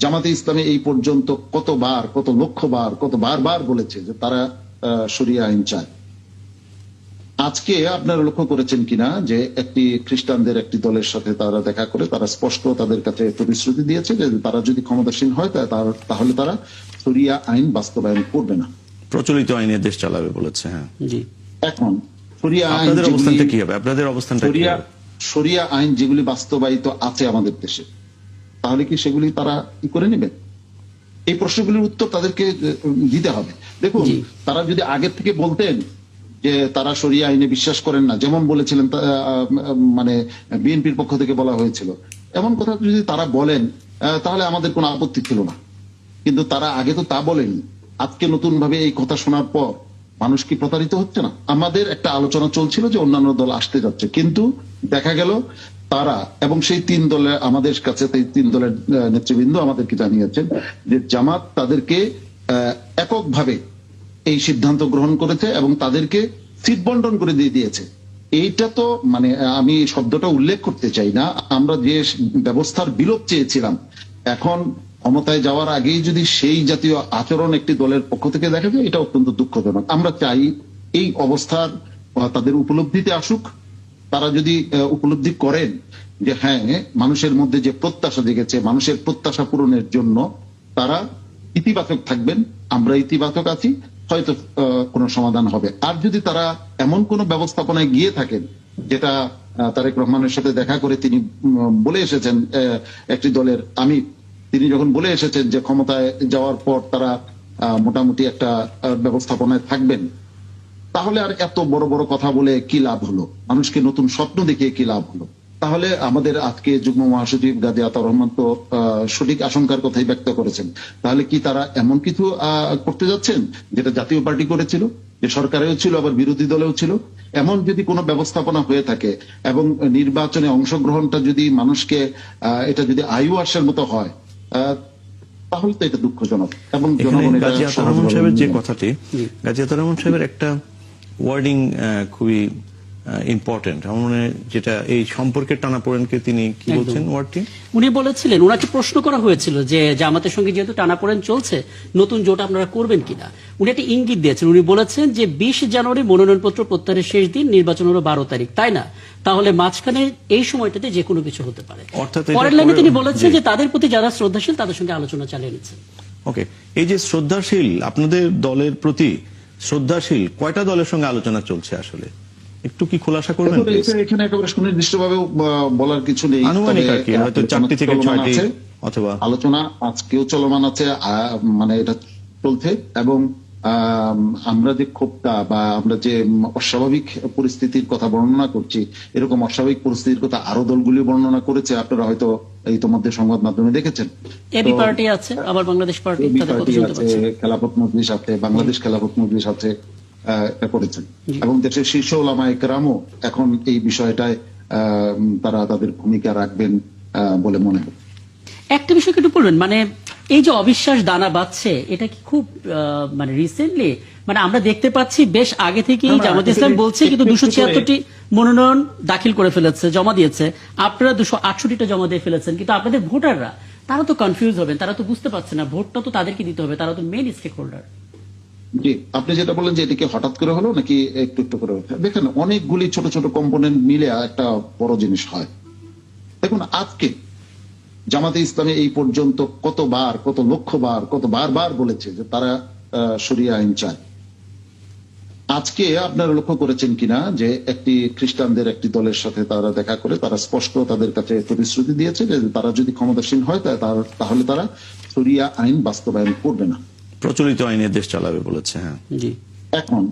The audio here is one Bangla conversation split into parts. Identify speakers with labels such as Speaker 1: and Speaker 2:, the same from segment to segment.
Speaker 1: জামাতে ইসলামী এই পর্যন্ত কতবার, কত লক্ষবার, কত বারবার বলেছে যে তারা শরিয়া আইন চায়। আজকে আপনারা লক্ষ্য করেছেন কিনা যে একটি খ্রিস্টানদের একটি দলের সাথে তারা দেখা করে তারা স্পষ্ট তাদের কাছে প্রতিশ্রুতি দিয়েছে যে তারা যদি ক্ষমতাসীন হয় তাহলে তারা শরিয়া আইন বাস্তবায়ন করবে না,
Speaker 2: প্রচলিত আইনে দেশ চালাবে বলেছে। হ্যাঁ,
Speaker 1: জি। এখন শরিয়া আইন,
Speaker 2: আপনাদের অবস্থানটা কি হবে? আপনাদের অবস্থানটা কি হবে?
Speaker 1: শরিয়া আইন যেগুলি বাস্তবায়িত আছে আমাদের দেশে, তাহলে কি সেগুলি তারা কি করে নেবে? এই প্রশ্নগুলির উত্তর তাদেরকে দিতে হবে। দেখুন, তারা যদি আগের থেকে বলতেন যে তারা শরিয়া আইনে বিশ্বাস করেন না, যেমন বলেছিলেন, মানে বিএনপির পক্ষ থেকে বলা হয়েছিল, এমন কথা যদি তারা বলেন তাহলে আমাদের কোনো আপত্তি ছিল না। কিন্তু তারা আগে তো তা বলেনি। আজকে নতুন ভাবে এই কথা শোনার পর মানুষ কি প্রতারিত হচ্ছে না? আমাদের একটা আলোচনা চলছিল যে অন্যান্য দল আসতে যাচ্ছে, কিন্তু দেখা গেল তারা, এবং সেই তিন দলের, আমাদের কাছে তিন দলের নেতৃবৃন্দ আমাদেরকে জানিয়েছেন যে জামাত তাদেরকে এককভাবে এই সিদ্ধান্ত গ্রহণ করেছে এবং তাদেরকে সিট বন্টন করে দিয়ে দিয়েছে। এইটা তো মানে আমি শব্দটা উল্লেখ করতে চাই না, আমরা যে ব্যবস্থার বিলোপ চেয়েছিলাম, এখন ক্ষমতায় যাওয়ার আগেই যদি সেই জাতীয় আচরণ একটি দলের পক্ষ থেকে দেখা যায়, এটা অত্যন্ত দুঃখজনক। আমরা চাই এই অবস্থার তাদের উপলব্ধিতে আসুক। তারা যদি উপলব্ধি করেন যে হ্যাঁ, মানুষের মধ্যে যে প্রত্যাশা জেগেছে, মানুষের প্রত্যাশা পূরণের জন্য তারা ইতিবাচক থাকবেন, আমরা ইতিবাচক আছি, হয়তো কোনো সমাধান হবে। আর যদি তারা এমন কোনো ব্যবস্থাপনায় গিয়ে থাকেন যেটা তারেক রহমানের সাথে দেখা করে তিনি বলে এসেছেন, একটি দলের আমির, তিনি যখন বলে এসেছেন যে ক্ষমতায় যাওয়ার পর তারা মোটামুটি একটা ব্যবস্থাপনায় থাকবেন, তাহলে আর এত বড় বড় কথা বলে কি লাভ হলো? মানুষকে নতুন স্বপ্ন দেখিয়ে কি লাভ হলো? তাহলে আমাদের আজকে যুগ্ম মহাসচিব গাজী আতাউর রহমান তো সঠিক আশঙ্কার কথাই ব্যক্ত করেছেন। তাহলে কি তারা এমন কিছু করতে যাচ্ছেন যেটা জাতীয় পার্টি করেছিল, যে সরকারেও ছিল আবার বিরোধী দলেও ছিল? এমন যদি কোনো ব্যবস্থাপনা হয়ে থাকে এবং নির্বাচনে অংশগ্রহণটা যদি মানুষকে এটা যদি আইওয়াসের মতো হয়, তাহলে তো এটা দুঃখজনক। এবং
Speaker 2: গাজী আতাউর রহমান সাহেবের যে কথাটি, গাজী আতাউর রহমান সাহেবের একটা ওয়ার্ডিং খুবই ইম্পর্টেন্ট, মানে যেটা এই সম্পর্কের টানাপোড়েনকে তিনি কি বলছেন ওয়ার্ডটি?
Speaker 3: উনি বলেছিলেন, ওনাকে প্রশ্ন করা হয়েছিল যে জামাতের সঙ্গে যেহেতু টানাপোড়েন চলছে, নতুন জোট আপনারা করবেন কিনা। উনি একটা ইঙ্গিত দিয়েছেন। উনি বলেছেন যে 20 জানুয়ারি মনোনয়নপত্র প্রত্যাহারের শেষ দিন, নির্বাচন হলো 12 তারিখ, তাই না? তাহলে মাঝখানে এই সময়টাতে যে কোনো কিছু হতে পারে। পরের লাইনে তিনি বলেছেন যে তাদের প্রতি যারা শ্রদ্ধাশীল তাদের সঙ্গে আলোচনা চালিয়ে নিচ্ছেন।
Speaker 2: ওকে, এই যে শ্রদ্ধাশীল, আপনাদের দলের প্রতি শ্রদ্ধাশীল কয়টা দলের সঙ্গে আলোচনা চলছে আসলে একটু কি খোলাসা করবেন?
Speaker 1: এখানে একেবারে সুনির্দিষ্টভাবে বলার কিছু নেই,
Speaker 2: আনুমানিক আর কি, হয়তো 4টি থেকে 6টি অথবা
Speaker 1: আলোচনা আজকেও চলমান আছে, মানে এটা চলছে। এবং আমরা যে ক্ষোভটা বা আমরা যে অস্বাভাবিক পরিস্থিতির কথা বর্ণনা করছি, এরকম অস্বাভাবিক পরিস্থিতির কথা আরো দলগুলি বর্ণনা করেছে, আপনারা হয়তো ইতিমধ্যে সংবাদ মাধ্যমে দেখেছেন।
Speaker 3: এবি পার্টি আছে, আবার বাংলাদেশ পার্টি আছে,
Speaker 1: খেলাফত মজলিস আছে, বাংলাদেশ খেলাফত মজলিস আছে, এটা করেছেন। এবং দেশের শীর্ষ ওলামায়ে কেরামও এখন এই বিষয়টায় তারা তাদের ভূমিকা রাখবেন বলে মনে হয়।
Speaker 3: একটা বিষয় একটু বলবেন, মানে এই যে অবিশ্বাস দানা বাঁধছে, এটা কি খুব মানে রিসেন্টলি, মানে আমরা দেখতে পাচ্ছি বেশ আগে থেকেই জামাত ইসলাম বলছে কিন্তু 276টি মনোনয়ন দাখিল করে ফেলেছে, জমা দিয়েছে, আপনারা 268টা জমা দিয়ে ফেলেছেন, কিন্তু আপনাদের ভোটাররা তারা তো কনফিউজ হবেন, তারা তো বুঝতে পারছে না, ভোটটা তো তাদেরকে দিতে হবে, তারা তো মেইন স্টেক হোল্ডার।
Speaker 1: জি, আপনি যেটা বললেন যে এটিকে হঠাৎ করে হলো নাকি একটু একটু করে, দেখেন অনেকগুলি ছোট ছোট কম্পোনেন্ট মিলে একটা বড় জিনিস হয়। দেখুন, আজকে জামাতে ইসলামী এই পর্যন্ত কতবার, কত লক্ষবার, কত বারবার বলেছে যে তারা শরিয়া আইন চায়। আজকে আপনারা লক্ষ্য করেছেন কিনা যে একটি খ্রিস্টানদের একটি দলের সাথে তারা দেখা করে তারা স্পষ্ট তাদের কাছে প্রতিশ্রুতি দিয়েছে যে তারা যদি ক্ষমতাসীন হয় তাহলে তারা শরিয়া আইন বাস্তবায়ন করবে না,
Speaker 2: প্রচলিত আইনে দেশ চালাবে বলেছে। হ্যাঁ,
Speaker 3: জি।
Speaker 1: এখন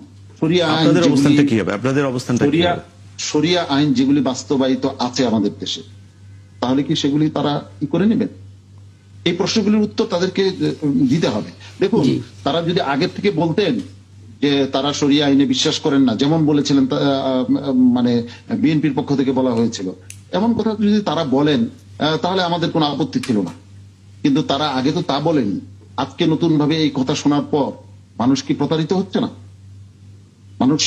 Speaker 1: শরিয়া আইন,
Speaker 2: আপনাদের অবস্থানটা কি হবে? আপনাদের অবস্থানটা কি হবে?
Speaker 1: শরিয়া আইন যেগুলি বাস্তবায়িত আছে আমাদের দেশে, তাহলে কি সেগুলি তারা কি করে নেবেন? এই প্রশ্নগুলির উত্তর তাদেরকে দিতে হবে। দেখুন, তারা যদি আগের থেকে বলতেন যে তারা শরিয়া আইনে বিশ্বাস করেন না, যেমন বলেছিলেন, মানে বিএনপির পক্ষ থেকে বলা হয়েছিল, এমন কথা যদি তারা বলেন তাহলে আমাদের কোনো আপত্তি ছিল না। কিন্তু তারা আগে তো তা বলেনি। আজকে নতুন ভাবে এই কথা শোনার পর মানুষ কি প্রতারিত হচ্ছে না? মানুষ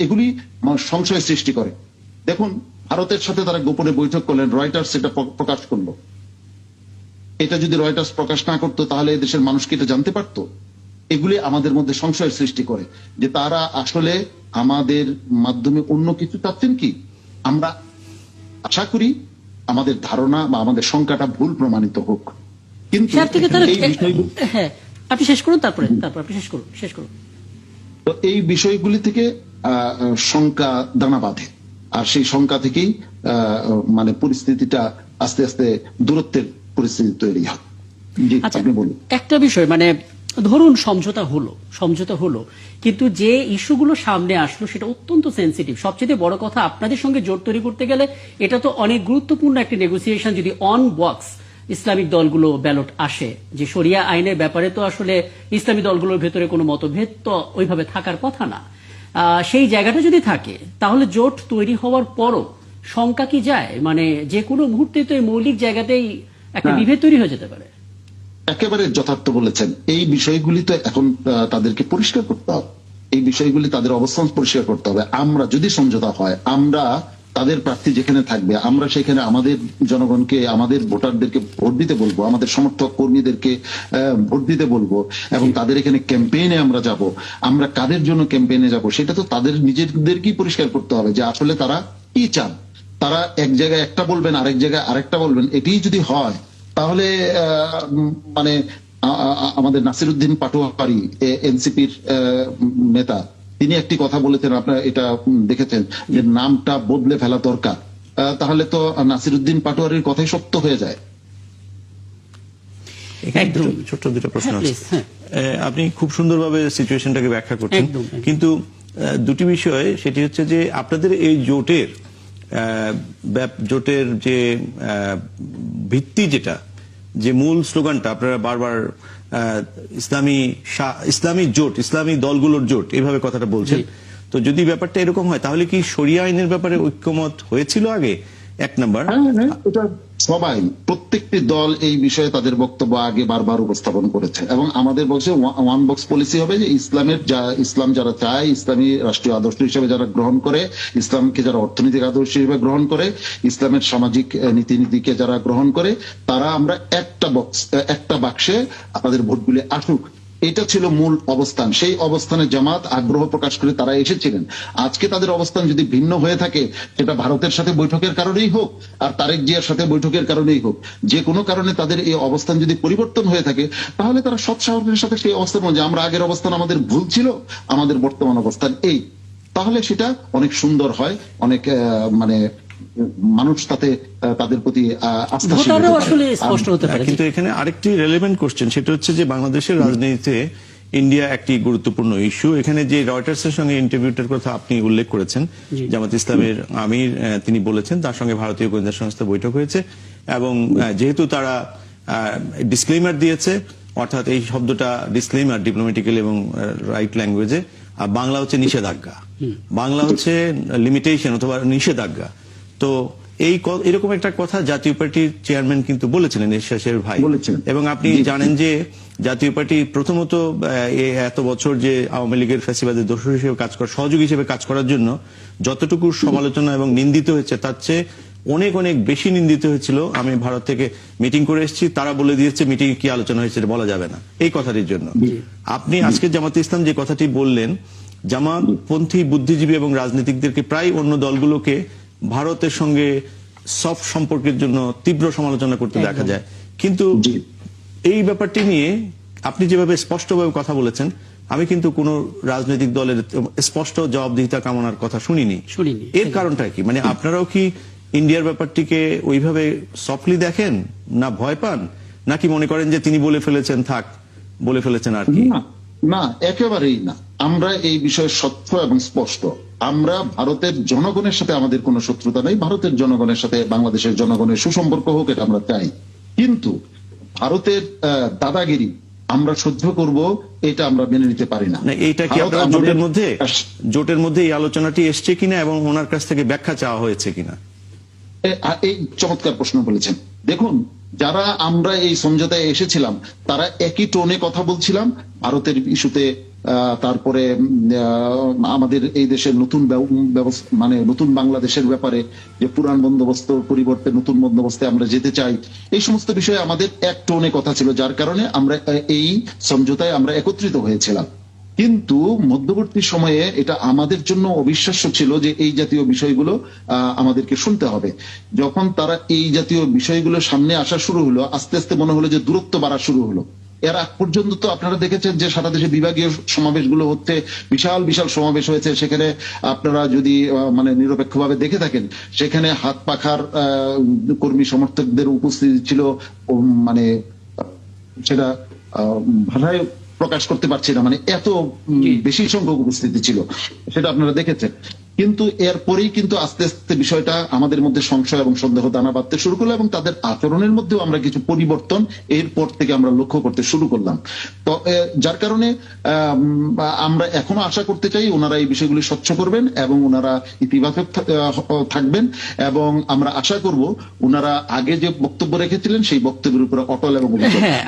Speaker 1: এগুলি সংশয় সৃষ্টি করে। দেখুন, ভারতের সাথে তারা গোপনে বৈঠক করলেন, রয়টার্স এটা প্রকাশ করলো। এটা যদি রয়টার্স প্রকাশ না করতো তাহলে এদেশের মানুষ কি এটা জানতে পারতো? এগুলি আমাদের মধ্যে সংশয়ের সৃষ্টি করে যে তারা আসলে আমাদের মাধ্যমে অন্য কিছু চাচ্ছেন কি। আমরা আশা করি আমাদের ধারণা বা আমাদের শঙ্কাটা ভুল প্রমাণিত হোক, কিন্তু
Speaker 3: স্যার থেকে তাহলে
Speaker 1: এই বিষয়গুলো
Speaker 3: হ্যাঁ আপনি শেষ করুন, তারপরে আপনি শেষ করুন।
Speaker 1: তো এই বিষয়গুলি থেকে শঙ্কা দানা বাঁধে, আর সেই শঙ্কা থেকেই মানে পরিস্থিতিটা আস্তে আস্তে দূরত্বের পরিস্থিতি তৈরি হয়। জি,
Speaker 3: আচ্ছা,
Speaker 1: আপনি বলুন।
Speaker 3: একটা বিষয়, মানে ধরুন সমঝোতা হলো কিন্তু যে ইস্যুগুলো সামনে আসলো সেটা অত্যন্ত সেনসিটিভ। সবচেয়ে বড় কথা, আপনাদের সঙ্গে জোট তৈরি করতে গেলে এটা তো অনেক গুরুত্বপূর্ণ একটা নেগোসিয়েশন। যদি অন বক্স ইসলামিক দলগুলো ব্যালট আসে, যে শরিয়া আইনের ব্যাপারে তো আসলে ইসলামী দলগুলোর ভেতরে কোনো মতভেদ তো ওইভাবে থাকার কথা না। সেই জায়গাটা যদি থাকে তাহলে জোট তৈরি হওয়ার পরও শঙ্কা কি যায়? মানে যে কোনো মুহূর্তে তো এই মৌলিক জায়গাতেই একটা বিভেদ তৈরি হয়ে যেতে পারে।
Speaker 1: একেবারে যথার্থ বলেছেন। এই বিষয়গুলি তো এখন তাদেরকে পরিষ্কার করতে হবে, এই বিষয়গুলি তাদের অবস্থান পরিষ্কার করতে হবে। আমরা যদি সমঝোতা হয়, আমরা তাদের প্রার্থী যেখানে থাকবে আমরা সেখানে আমাদের জনগণকে, আমাদের ভোটারদেরকে ভোট দিতে বলবো, আমাদের সমর্থক কর্মীদেরকে ভোট দিতে বলবো, এবং তাদের এখানে ক্যাম্পেইনে আমরা যাব। আমরা কাদের জন্য ক্যাম্পেইনে যাব সেটা তো তাদের নিজেদেরকেই পরিষ্কার করতে হবে যে আসলে তারা কি চান। তারা এক জায়গায় একটা বলবেন, আরেক জায়গায় আরেকটা বলবেন। এটাই যদি হয় তাহলে মানে আমাদের নাসিরউদ্দিন পাটোয়ারি, এনসিপির নেতা, তিনি একটি কথা বলেছেন, আপনারা এটা দেখেছেন, যে নামটা বদলে ফেলা দরকার। তাহলে তো নাসিরউদ্দিন পাটোয়ারির কথাই সত্য হয়ে যায়।
Speaker 2: এখানে ছোট্ট দুটো প্রশ্ন আছে। আপনি খুব সুন্দরভাবে সিচুয়েশনটাকে ব্যাখ্যা করছেন, কিন্তু দুটি বিষয়, সেটি হচ্ছে যে আপনাদের এই জোটের যে ভিত্তি, যেটা যে মূল স্লোগানটা আপনারা বারবার ইসলামী জোট, ইসলামী দলগুলোর জোট, এইভাবে কথাটা বলছেন। তো যদি ব্যাপারটা এরকম হয় তাহলে কি শরিয়া আইনের ব্যাপারে ঐক্যমত হয়েছিল আগে? এক নাম্বার।
Speaker 1: এটা সবাই, প্রত্যেকটি দল এই বিষয়ে তাদের বক্তব্য আগে বারবার উপস্থাপন করেছে, এবং আমাদের বলছে ওয়ান বক্স পলিসি হবে যে ইসলাম যারা চায়, ইসলামী রাষ্ট্রীয় আদর্শ হিসেবে যারা গ্রহণ করে, ইসলামকে যারা অর্থনৈতিক আদর্শ হিসেবে গ্রহণ করে, ইসলামের সামাজিক নীতিকে যারা গ্রহণ করে, তারা আমরা একটা বাক্সে আপনাদের ভোটগুলি আসুক। এটা ছিল মূল অবস্থান। সেই অবস্থানে জামাত আগ্রহ প্রকাশ করে তারা এসেছিলেন। আজকে তাদের অবস্থান যদি ভিন্ন হয়ে থাকে, সেটা ভারতের সাথে বৈঠকের কারণেই হোক আর তারেক জিয়ার সাথে বৈঠকের কারণেই হোক, যে কোনো কারণে তাদের এই অবস্থান যদি পরিবর্তন হয়ে থাকে, তাহলে তারা সৎসাহসের সাথে সেই অবস্থান, যে আমরা আগের অবস্থান আমাদের ভুল ছিল, আমাদের বর্তমান অবস্থান এই, তাহলে সেটা অনেক সুন্দর হয়, অনেক মানে মানুষ তাতে তাদের প্রতি আস্থাশীল হতে পারে।
Speaker 2: কিন্তু এখানে আরেকটি রেলেভেন্ট কোশ্চেন, সেটা হচ্ছে যে বাংলাদেশের রাজনীতিতে ইন্ডিয়া একটি গুরুত্বপূর্ণ ইস্যু। এখানে যে রয়টার্সের সঙ্গে ইন্টারভিউটার কথা আপনি উল্লেখ করেছেন, জামাত ইসলামের আমির তিনি বলেছেন তার সঙ্গে ভারতীয় গোয়েন্দা সংস্থা বৈঠক হয়েছে, এবং যেহেতু তারা ডিসক্লেইমার দিয়েছে, অর্থাৎ এই শব্দটা ডিসক্লেইমার ডিপ্লোম্যাটিক্যালি এবং রাইট ল্যাঙ্গুয়েজে, বাংলা হচ্ছে নিষেধাজ্ঞা, বাংলা হচ্ছে লিমিটেশন অথবা নিষেধাজ্ঞা। তো এরকম একটা কথা জাতীয় পার্টির চেয়ারম্যান কিন্তু বলেছিলেন, এরশাদের ভাই, এবং আপনি জানেন যে জাতীয় পার্টি প্রথমত এত বছর যে আওয়ামী লীগের ফ্যাসিবাদের দোষর হিসেবে কাজ করা, সহযোগী হিসেবে কাজ করার জন্য যতটুকু সমালোচনা এবং নিন্দিত হয়েছে, তার চেয়ে অনেক অনেক বেশি নিন্দিত হয়েছিল। আমি ভারত থেকে মিটিং করে এসেছি, তারা বলে দিয়েছে মিটিং কি আলোচনা হয়েছে বলা যাবে না এই কথাটির জন্য। আপনি আজকে জামাত ইসলাম যে কথাটি বললেন, জামাতপন্থী বুদ্ধিজীবী এবং রাজনীতিকদেরকে, প্রায় অন্য দলগুলোকে ভারতের সঙ্গে সফট সম্পর্কের জন্য তীব্র সমালোচনা করতে দেখা যায়, কিন্তু এই ব্যাপারটি নিয়ে আপনি যেভাবে স্পষ্টভাবে কথা বলেছেন, আমি কিন্তু কোন রাজনৈতিক দলের স্পষ্ট জবাবদিহিতা কামনার কথা শুনিনি। এর কারণটা কি? মানে আপনারাও কি ইন্ডিয়ার ব্যাপারটিকে ওইভাবে সফটলি দেখেন, না ভয় পান, নাকি মনে করেন যে তিনি বলে ফেলেছেন, থাক বলে ফেলেছেন আর কি?
Speaker 1: না, একেবারেই না। আমরা এই বিষয়ে স্বচ্ছ এবং স্পষ্ট। আমরা ভারতের জনগণের সাথে আমাদের কোনো শত্রুতা নেই, ভারতের জনগণের সাথে বাংলাদেশের জনগণের সুসম্পর্ক হোক, এটা আমরা চাই। কিন্তু ভারতের দাদাগিরি আমরা সহ্য করব, এটা আমরা মেনে নিতে পারি না।
Speaker 2: এইটা কি আপনারা জোটের মধ্যে এই আলোচনাটি এসছে কিনা এবং ওনার কাছ থেকে ব্যাখ্যা চাওয়া হয়েছে কিনা?
Speaker 1: এই চমৎকার প্রশ্ন বলেছেন। দেখুন, যারা আমরা এই সমঝোতায় এসেছিলাম তারা একই টোনে কথা বলছিলাম। ভারতের ইস্যুতে তারপরে আমাদের এই দেশের নতুন ব্যবস্থা মানে নতুন বাংলাদেশের ব্যাপারে যে পুরান বন্দোবস্ত পরিবর্তে নতুন বন্দোবস্তে আমরা যেতে চাই, এই সমস্ত বিষয়ে আমাদের এক টোনে কথা ছিল, যার কারণে আমরা এই সমঝোতায় আমরা একত্রিত হয়েছিলাম। কিন্তু মধ্যবর্তী সময়ে এটা আমাদের জন্য অবিশ্বাস্য ছিল যে এই জাতীয় বিষয়গুলো আমাদেরকে শুনতে হবে। যখন তারা এই জাতীয় বিষয়গুলো সামনে আসা শুরু হলো, আস্তে আস্তে মনে হলো যে দূরত্ব বাড়া শুরু হলো। এর আগ পর্যন্ত তো আপনারা দেখেছেন যে সারা দেশে বিভাগীয় সমাবেশগুলো হচ্ছে, বিশাল বিশাল সমাবেশ হয়েছে। সেখানে আপনারা যদি মানে নিরপেক্ষভাবে দেখে থাকেন, সেখানে হাত পাখার কর্মী সমর্থকদের উপস্থিতি ছিল, মানে সেটা ভাষায় প্রকাশ করতে পারছি না, মানে এত বেশি সংখ্যক উপস্থিতি ছিল, সেটা আপনারা দেখেছেন। কিন্তু এরপরেই কিন্তু আস্তে আস্তে বিষয়টা আমাদের মধ্যে সংশয় এবং সন্দেহ দানা বাঁধতে শুরু করলো, এবং তাদের আচরণের মধ্যেও আমরা কিছু পরিবর্তন এরপর থেকে আমরা লক্ষ্য করতে শুরু করলাম। তো যার কারণে আমরা এখনো আশা করতে চাই ওনারা এই বিষয়গুলি স্বচ্ছ করবেন এবং ওনারা ইতিবাচক থাকবেন, এবং আমরা আশা করব ওনারা আগে যে বক্তব্য রেখেছিলেন সেই বক্তব্যের উপরে অটল এবং
Speaker 3: হ্যাঁ